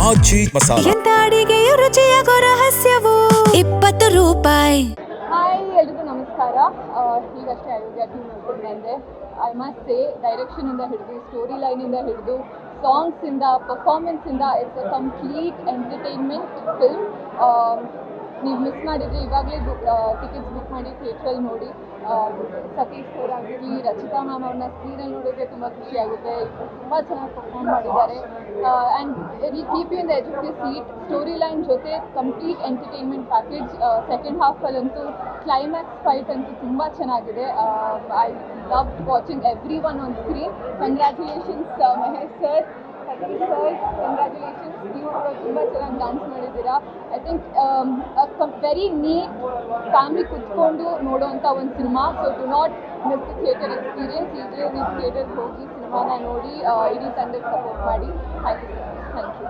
ಆಚಿ ಮಸಾಲ. ಎಂತ ಅಡಿಗೆಯ ರುಚಿಯಾಗೋ ರಹಸ್ಯವು 20 ರೂಪಾಯಿ. ಹಾಯ್ ಎಲ್ರಿಗೂ ನಮಸ್ಕಾರ. ಈಗಷ್ಟೇ ಅಯೋಗ್ಯ ಟೀಮ್ ನೋಡ್ಕೊಂಡು ಬಂದೆ. ಐ ಮಸ್ಟ್ ಸೇ ಡೈರೆಕ್ಷನಿಂದ ಹಿಡಿದು ಸ್ಟೋರಿ ಲೈನಿಂದ ಹಿಡಿದು ಸಾಂಗ್ಸಿಂದ ಪರ್ಫಾರ್ಮೆನ್ಸಿಂದ it's a complete entertainment film. ನೀವು ಮಿಸ್ ಮಾಡಿದರೆ ಇವಾಗಲೇ ಟಿಕೆಟ್ಸ್ ಬುಕ್ ಮಾಡಿ ಥಿಯೇಟ್ರಲ್ಲಿ ನೋಡಿ. ಸತೀಶ್ ಸರ್ ಆಗಿರಲಿ, ರಚಿತಾ ಮ್ಯಾಮ್ ಅವ್ರನ್ನ ಸ್ಕ್ರೀನಲ್ಲಿ ನೋಡಿದ್ರೆ ತುಂಬ ಖುಷಿಯಾಗುತ್ತೆ. ತುಂಬ ಚೆನ್ನಾಗಿ ಪರ್ಫಾರ್ಮ್ ಮಾಡಿದ್ದಾರೆ. And it keep you in the edge of the seat. Story line ಜೊತೆ ಕಂಪ್ಲೀಟ್ ಎಂಟರ್ಟೈನ್ಮೆಂಟ್ ಪ್ಯಾಕೇಜ್. ಸೆಕೆಂಡ್ ಹಾಫಲ್ಲಂತೂ ಕ್ಲೈಮ್ಯಾಕ್ಸ್ ಫೈಟ್ ಅಂತೂ ತುಂಬ ಚೆನ್ನಾಗಿದೆ. I love watching every one on screen. Congratulations Mahesh sir, Satish sir, congratulations. ನೀವು ಕೂಡ ತುಂಬ ಚೆನ್ನಾಗಿ ಡಾನ್ಸ್ ಮಾಡಿದ್ದೀರಾ. I think very neat family ಕುತ್ಕೊಂಡು ನೋಡೋವಂಥ ಒಂದು cinema. So do not miss the theatre experience. ಈಗಲೇ ನೀವು ಥಿಯೇಟರ್ಗೆ ಹೋಗಿ ಸಿನಿಮಾನ ನೋಡಿ ಇಡೀ ತಂಡಕ್ಕೆ ಸಪೋರ್ಟ್ ಮಾಡಿ. Thank you sir. Thank you.